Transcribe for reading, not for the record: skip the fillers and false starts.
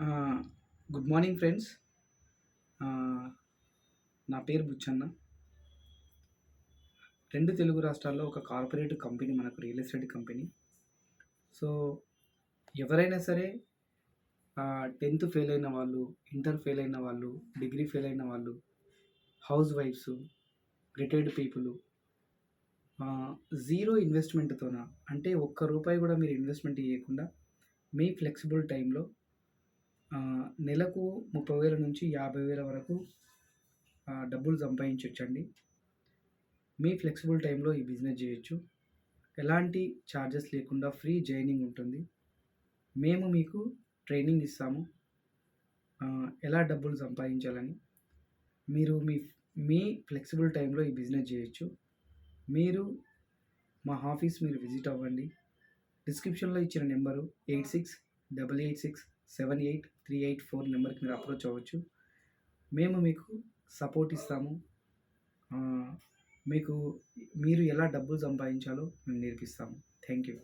ఆహ్, good morning friends. ఆహ్, నా పేరు బుచ్చన్న. 2 తెలుగు రాష్ట్రాల్లో ఒక కార్పొరేట్ కంపెనీ మనకు రియల్ ఎస్టేట్ కంపెనీ. సో, ఎవరైనా సరే 10థ్ ఫెయిల్ అయిన వాళ్ళు, ఇంటర్ ఫెయిల్ అయిన వాళ్ళు, డిగ్రీ ఫెయిల్ అయిన వాళ్ళు, హౌస్ వైఫ్స్, రిటైర్డ్ పీపుల్ ఆహ్, జీరో ఇన్వెస్ట్‌మెంట్‌తోన అంటే ఒక్క రూపాయి కూడా మీరు ఇన్వెస్ట్‌మెంట్ చేయకుండా మీ ఫ్లెక్సిబుల్ టైంలో నెలకు 30,000 నుంచి 50,000 వరకు డబ్బులు సంపాదించొచ్చండి. మీ ఫ్లెక్సిబుల్ టైంలో ఈ బిజినెస్ చేయొచ్చు. ఎలాంటి చార్జెస్ లేకుండా ఫ్రీ జాయినింగ్ ఉంటుంది. మేము మీకు ట్రైనింగ్ ఇస్తాము. ఎలా డబ్బులు సంపాదించాలని. మీరు మీ ఫ్లెక్సిబుల్ టైంలో ఈ బిజినెస్ చేయొచ్చు. మీరు మా ఆఫీస్ మీరు విజిట్ అవ్వండి. డిస్క్రిప్షన్‌లో ఇచ్చిన నెంబరు 8688678384 నెంబర్‌కి మీరు అప్రోచ్ అవ్వచ్చు. మేము మీకు సపోర్ట్ ఇస్తాము. ఆహ్, మీకు మీరు ఎలా డబ్బులు సంపాదించాలో మేము నేర్పిస్తాము. Thank you.